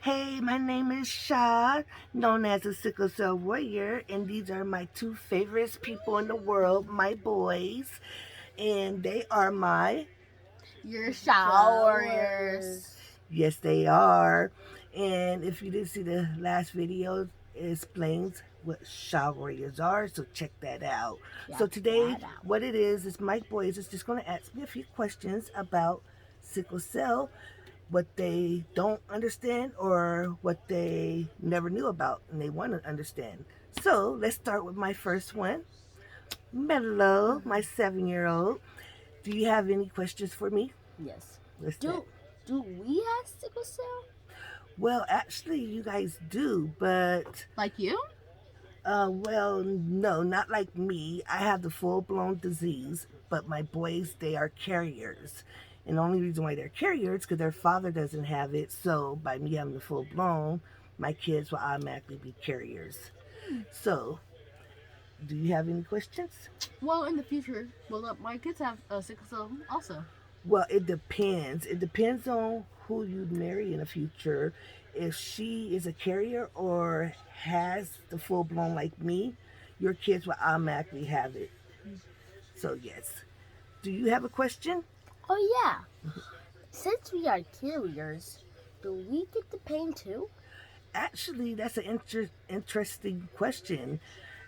Hey, my name is Sha, known as a Sickle Cell Warrior, and these are my two favorite people in the world, my boys, and they are Your showers. yes, they are. And if you didn't see the last video, it explains what Sha Warriors are, so check that out. So today, what it is my boys is just going to ask me a few questions about sickle cell, what they don't understand or what they never knew about and they want to understand. So let's start with my first one. Mello, my 7-year-old. Do you have any questions for me? Yes. What's Do we have sickle cell? Well, actually, you guys do, but Like you? well, no, not like me. I have the full-blown disease, but my boys, they are carriers. And the only reason why they're carriers is because their father doesn't have it. So by me having the full-blown, my kids will automatically be carriers. So, do you have any questions? Well, in the future, will my kids have sickle cell also? Well, it depends. It depends on who you marry in the future. If she is a carrier or has the full-blown like me, your kids will automatically have it. So, yes. Do you have a question? Oh yeah. Since we are carriers, do we get the pain too? Actually, that's an interesting question.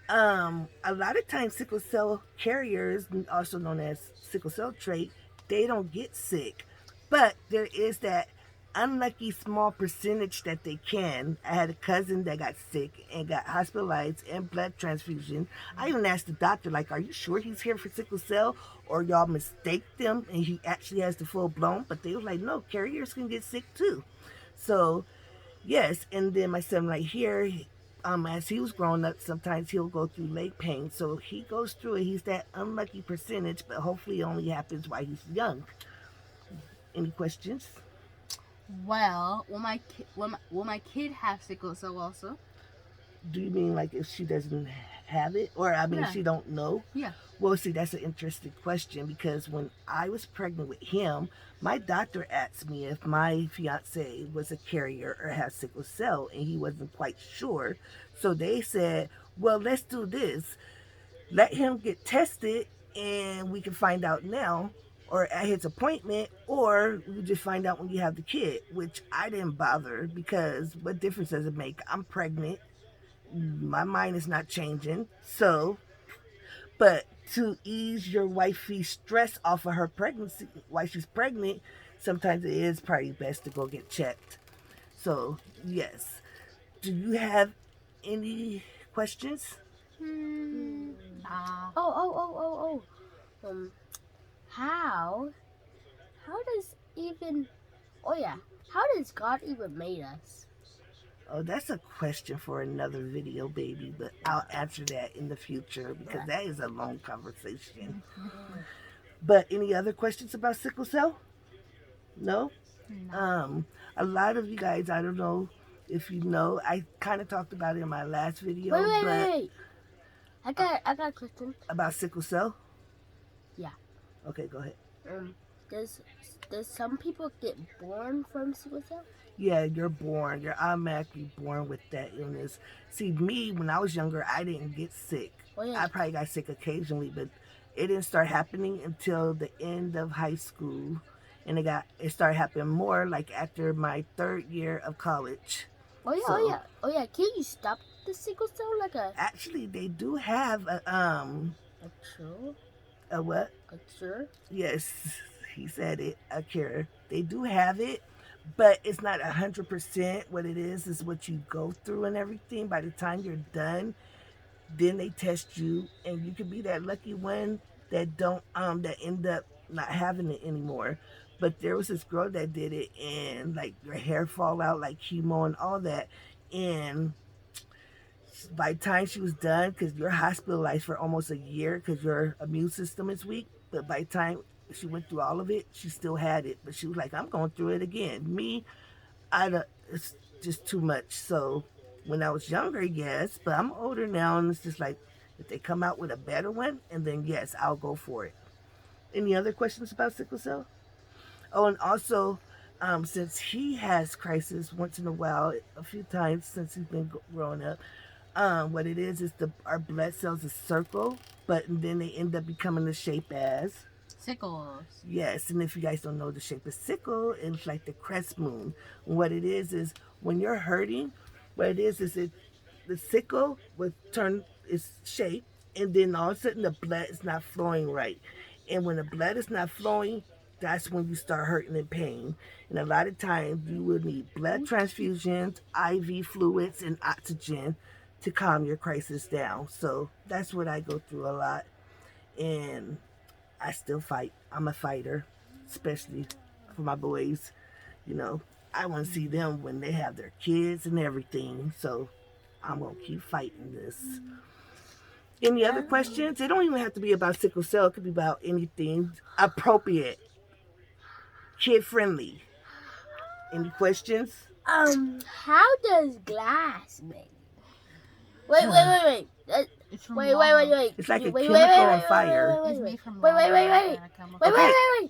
A lot of times, sickle cell carriers, also known as sickle cell trait, they don't get sick. But there is that unlucky small percentage that they can. I had a cousin that got sick and got hospitalized and blood transfusion. I even asked the doctor, like, are you sure he's here for sickle cell? Or y'all mistake them and he actually has the full blown? But they were like, no, carriers can get sick too. So, yes. And then my son right here, as he was growing up, sometimes he'll go through leg pain. So he goes through it. He's that unlucky percentage, but hopefully it only happens while he's young. Any questions? Well, will my kid have sickle cell also? Do you mean like if she doesn't have it, or I mean, Yeah. she don't know? Yeah. Well, see, that's an interesting question because when I was pregnant with him, my doctor asked me if my fiance was a carrier or has sickle cell, and he wasn't quite sure. So they said, well, let's do this. Let him get tested, and we can find out now or at his appointment, or we just find out when you have the kid, which I didn't bother because what difference does it make? I'm pregnant. My mind is not changing. So, but to ease your wifey's stress off of her pregnancy while she's pregnant, sometimes it is probably best to go get checked. So, yes. Do you have any questions? Nah. Um, how does even? Oh yeah. How does God even made us? Oh, that's a question for another video, baby, but I'll answer that in the future because that is a long conversation. But any other questions about sickle cell? No? A lot of you guys, I don't know if you know, I kind of talked about it in my last video, Wait. I got a question. About sickle cell? Yeah. Okay, go ahead. Does some people get born from sickle cell? Yeah, you're automatically born with that illness. See, me, when I was younger, I didn't get sick. Oh yeah. I probably got sick occasionally, but it didn't start happening until the end of high school. And it started happening more like after my 3rd year of college. Oh yeah. Can you stop the sickle cell like a? Actually, they do have A cure? a what? A cure? Yes, he said it, a cure. They do have it, but it's not 100% what it is what you go through and everything. By the time you're done, then they test you, and you could be that lucky one that don't that end up not having it anymore. But there was this girl that did it, and like your hair fall out like chemo and all that, and by the time she was done, because you're hospitalized for almost a year because your immune system is weak, but by the time she went through all of it, she still had it. But she was like, I'm going through it again. Me, it's just too much. So when I was younger, yes, but I'm older now, and it's just like, if they come out with a better one, and then yes, I'll go for it. Any other questions about sickle cell? Oh, and also, Since he has crisis once in a while, a few times since he's been growing up, what it is the our blood cells is circle, but then they end up becoming the shape as Sickles. yes. And if you guys don't know the shape of sickle, it's like the crest moon. What it is when you're hurting, what it is it the sickle will turn its shape, and then all of a sudden the blood is not flowing right. And when the blood is not flowing, that's when you start hurting and pain. And a lot of times you will need blood transfusions, IV fluids, and oxygen to calm your crisis down. So that's what I go through a lot. And I still fight. I'm a fighter, especially for my boys. You know, I want to see them when they have their kids and everything. So I'm going to keep fighting this. Any other questions? It don't even have to be about sickle cell. It could be about anything appropriate, kid friendly. Any questions? How does glass make? Wait. It's from Wait. It's like a Wait, chemical on fire. It's made from Wait. lava.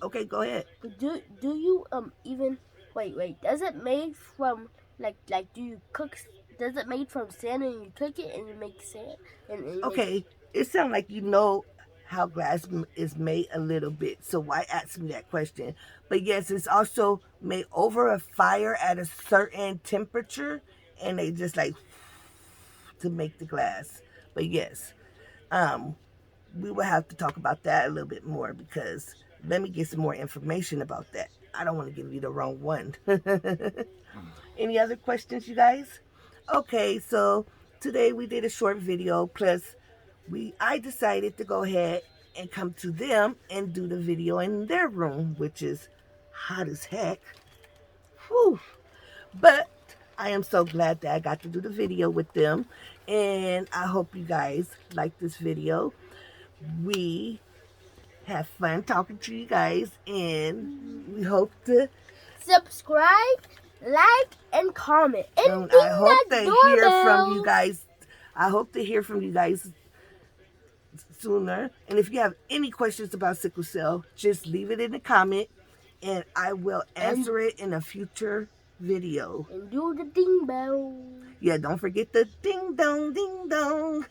Okay, go ahead. Do you even wait? Does it made from like do you cook? Does it made from sand and you cook it and you make sand and Okay, it sounds like you know how glass is made a little bit. So why ask me that question? But yes, it's also made over a fire at a certain temperature, and they just like to make the glass. But yes, um, we will have to talk about that a little bit more because let me get some more information about that. I don't want to give you the wrong one. Any other questions, you guys? Okay, so today we did a short video. Plus, I decided to go ahead and come to them and do the video in their room, which is hot as heck. Whew. But I am so glad that I got to do the video with them, and I hope you guys like this video. We have fun talking to you guys, and we hope to subscribe, like, and comment. And I hope that to hear from doorbell. you guys. I hope to hear from you guys sooner. And if you have any questions about sickle cell, just leave it in the comment, and I will answer it in a future video. And do the ding bell. Yeah, don't forget the ding dong, ding dong.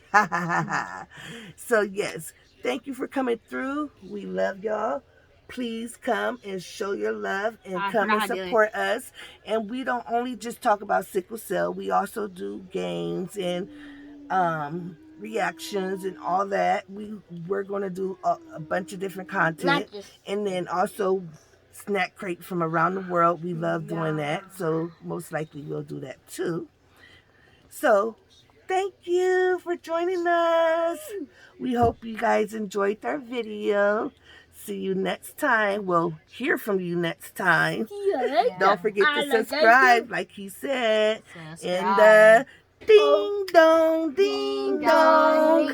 So yes, thank you for coming through. We love y'all. Please come and show your love and come and support us. And we don't only just talk about sickle cell. We also do games and reactions and all that. We're going to do a bunch of different content. And then also snack crate from around the world. We love doing that. So most likely we'll do that too. So thank you for joining us. We hope you guys enjoyed our video. See you next time. We'll hear from you next time. Don't forget to subscribe, like he said. And ding dong, ding dong.